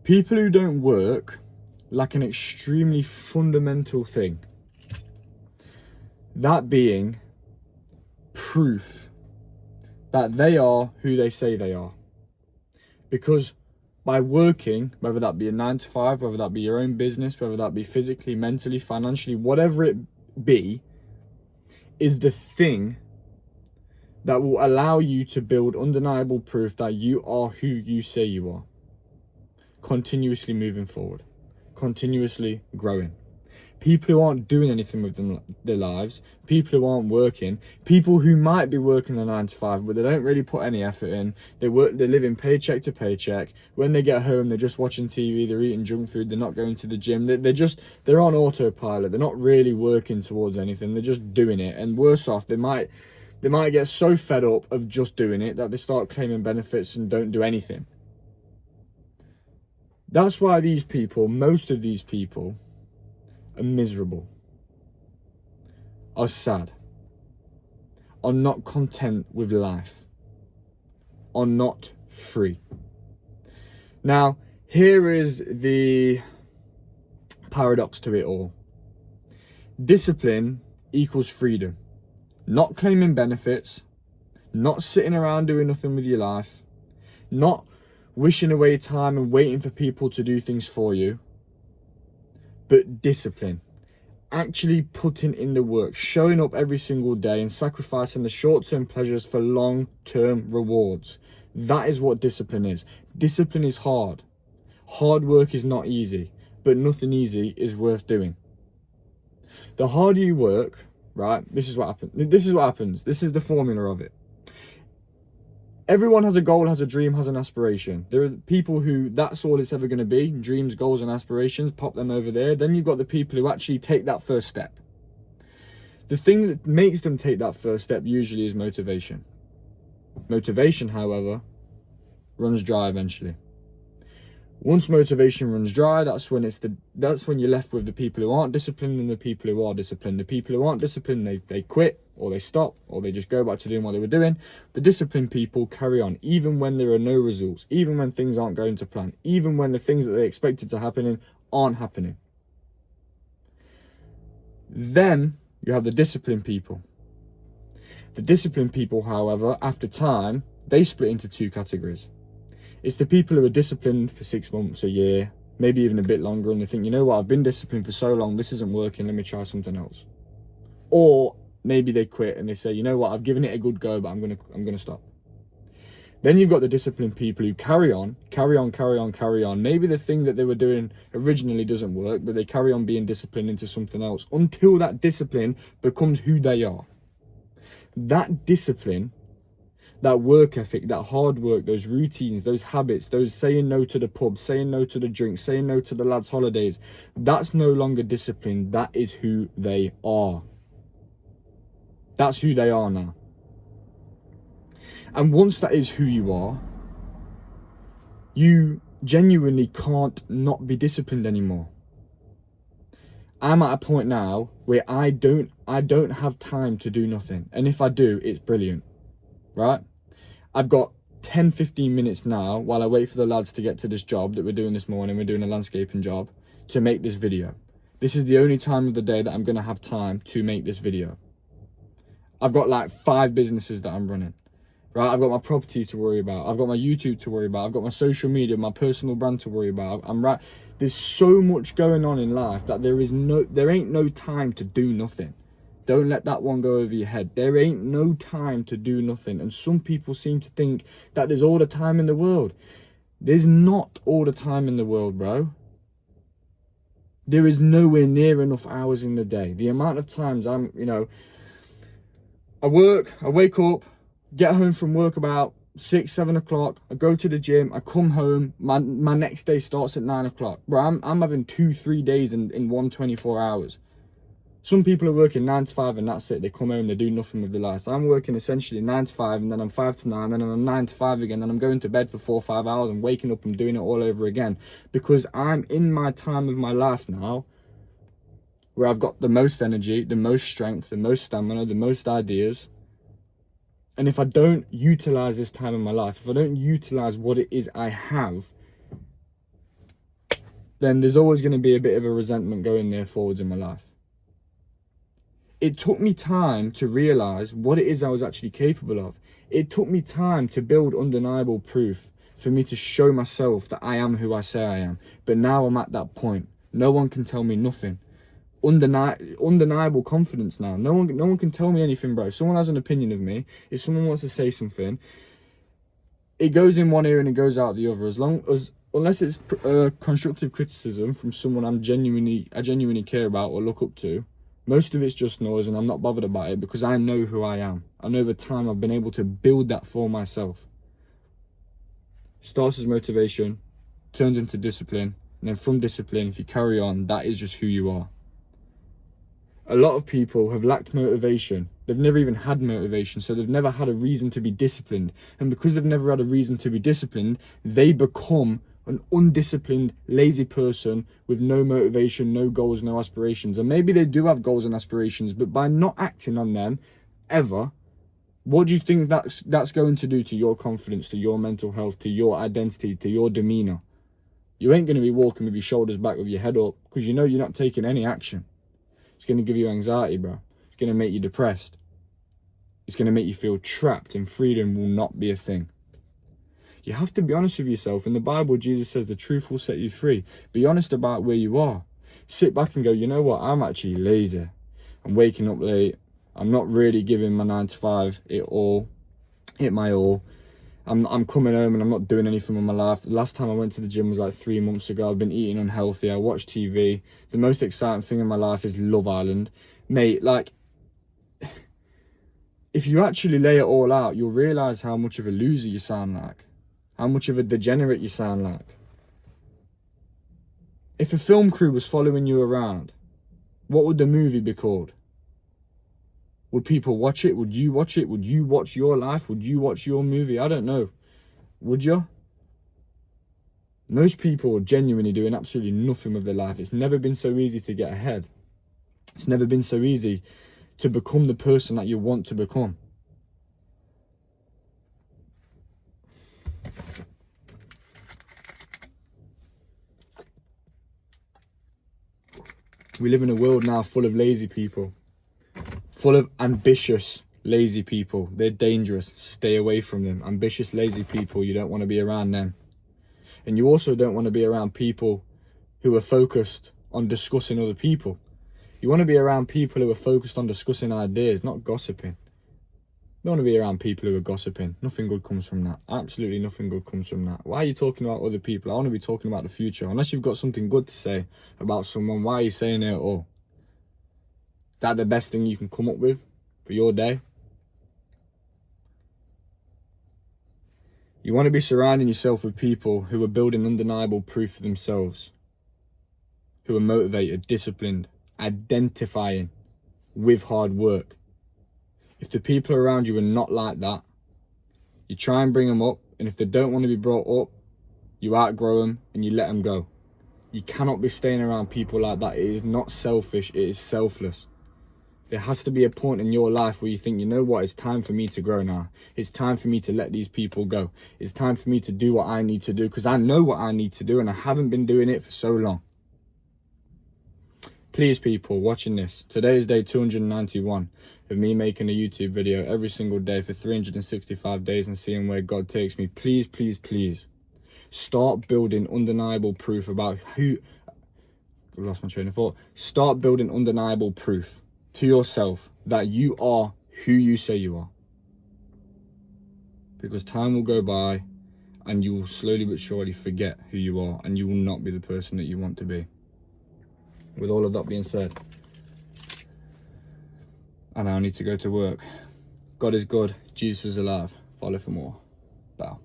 People who don't work lack an extremely fundamental thing. That being proof that they are who they say they are. Because by working, whether that be a 9 to 5, whether that be your own business, whether that be physically, mentally, financially, whatever it be, is the thing that will allow you to build undeniable proof that you are who you say you are. Continuously moving forward, continuously growing. People who aren't doing anything with their lives, people who aren't working, people who might be working a 9 to 5, but they don't really put any effort in. They're living paycheck to paycheck. When they get home, they're just watching TV, they're eating junk food, they're not going to the gym. They're on autopilot. They're not really working towards anything. They're just doing it. And worse off, they might get so fed up of just doing it that they start claiming benefits and don't do anything. That's why these people, most of these people, are miserable, are sad, are not content with life, are not free. Now, here is the paradox to it all. Discipline equals freedom. Not claiming benefits, not sitting around doing nothing with your life, not wishing away time and waiting for people to do things for you, but discipline. Actually putting in the work, showing up every single day and sacrificing the short-term pleasures for long-term rewards. That is what discipline is. Discipline is hard. Hard work is not easy, but nothing easy is worth doing. The harder you work, right, this is what happens. This is the formula of it. Everyone has a goal, has a dream, has an aspiration. There are people who that's all it's ever going to be. Dreams, goals and aspirations, pop them over there. Then you've got the people who actually take that first step. The thing that makes them take that first step usually is motivation. Motivation, however, runs dry eventually. Once motivation runs dry, that's when you're left with the people who aren't disciplined and the people who are disciplined. The people who aren't disciplined, they quit, or they stop, or they just go back to doing what they were doing. The disciplined people carry on, even when there are no results, even when things aren't going to plan, even when the things that they expected to happen aren't happening. Then you have the disciplined people. The disciplined people, however, after time, they split into two categories. It's the people who are disciplined for 6 months, a year, maybe even a bit longer, and they think, you know what, I've been disciplined for so long, this isn't working, let me try something else. Or maybe they quit and they say, you know what, I've given it a good go, but I'm gonna stop. Then you've got the disciplined people who carry on. Maybe the thing that they were doing originally doesn't work, but they carry on being disciplined into something else until that discipline becomes who they are. That discipline, that work ethic, that hard work, those routines, those habits, those saying no to the pub, saying no to the drink, saying no to the lads' holidays, that's no longer discipline. That is who they are. That's who they are now. And once that is who you are, you genuinely can't not be disciplined anymore. I'm at a point now where I don't have time to do nothing. And if I do, it's brilliant, right? I've got 10-15 minutes now while I wait for the lads to get to this job that we're doing this morning. We're doing a landscaping job to make this video. This is the only time of the day that I'm going to have time to make this video. I've got like 5 businesses that I'm running, right? I've got my property to worry about. I've got my YouTube to worry about. I've got my social media, my personal brand to worry about. There's so much going on in life that there ain't no time to do nothing. Don't let that one go over your head. There ain't no time to do nothing. And some people seem to think that there's all the time in the world. There's not all the time in the world, bro. There is nowhere near enough hours in the day. The amount of times I wake up, get home from work about 6-7 o'clock, I go to the gym, I come home, my next day starts at 9 o'clock. Bro, I'm having 2-3 days in 124 hours. Some people are working 9 to 5 and that's it. They come home, they do nothing with their life. So I'm working essentially 9 to 5 and then I'm 5 to 9, then I'm 9 to 5 again, then I'm going to bed for 4 or 5 hours and waking up and doing it all over again. Because I'm in my time of my life now where I've got the most energy, the most strength, the most stamina, the most ideas. And if I don't utilize this time in my life, if I don't utilize what it is I have, then there's always going to be a bit of a resentment going there forwards in my life. It took me time to realize what it is I was actually capable of. It took me time to build undeniable proof for me to show myself that I am who I say I am. But now I'm at that point. No one can tell me nothing. Undeniable confidence now. No one can tell me anything, bro. If someone has an opinion of me, if someone wants to say something, it goes in one ear and it goes out the other. Unless it's constructive criticism from someone I genuinely care about or look up to, most of it's just noise, and I'm not bothered about it because I know who I am. And over time, I've been able to build that for myself. Starts as motivation, turns into discipline, and then from discipline, if you carry on, that is just who you are. A lot of people have lacked motivation. They've never even had motivation, so they've never had a reason to be disciplined. And because they've never had a reason to be disciplined, they become an undisciplined, lazy person with no motivation, no goals, no aspirations. And maybe they do have goals and aspirations, but by not acting on them ever, what do you think that's going to do to your confidence, to your mental health, to your identity, to your demeanor? You ain't going to be walking with your shoulders back, with your head up, because you know you're not taking any action. It's going to give you anxiety, bro. It's going to make you depressed. It's going to make you feel trapped, and freedom will not be a thing. You have to be honest with yourself. In the Bible, Jesus says the truth will set you free. Be honest about where you are. Sit back and go, you know what? I'm actually lazy. I'm waking up late. I'm not really giving my 9 to 5 my all. I'm coming home and I'm not doing anything with my life. The last time I went to the gym was like 3 months ago. I've been eating unhealthy. I watch TV. The most exciting thing in my life is Love Island. Mate, like, if you actually lay it all out, you'll realise how much of a loser you sound like. How much of a degenerate you sound like. If a film crew was following you around, what would the movie be called? Would people watch it? Would you watch it? Would you watch your life? Would you watch your movie? I don't know. Would you? Most people are genuinely doing absolutely nothing with their life. It's never been so easy to get ahead. It's never been so easy to become the person that you want to become. We live in a world now full of lazy people. Full of ambitious, lazy people. They're dangerous. Stay away from them. Ambitious, lazy people, you don't want to be around them. And you also don't want to be around people who are focused on discussing other people. You want to be around people who are focused on discussing ideas, not gossiping. You don't want to be around people who are gossiping. Nothing good comes from that. Absolutely nothing good comes from that. Why are you talking about other people? I want to be talking about the future. Unless you've got something good to say about someone, why are you saying it at all? That the best thing you can come up with for your day? You want to be surrounding yourself with people who are building undeniable proof for themselves, who are motivated, disciplined, identifying with hard work. If the people around you are not like that, you try and bring them up, and if they don't want to be brought up, you outgrow them and you let them go. You cannot be staying around people like that. It is not selfish, it is selfless. There has to be a point in your life where you think, you know what, it's time for me to grow now. It's time for me to let these people go. It's time for me to do what I need to do, because I know what I need to do and I haven't been doing it for so long. Please, people watching this, today is day 291 of me making a YouTube video every single day for 365 days and seeing where God takes me. Please, please, please start building undeniable proof about who... I lost my train of thought. Start building undeniable proof to yourself that you are who you say you are. Because time will go by and you will slowly but surely forget who you are, and you will not be the person that you want to be. With all of that being said, I now need to go to work. God is good. Jesus is alive. Follow for more. Bow.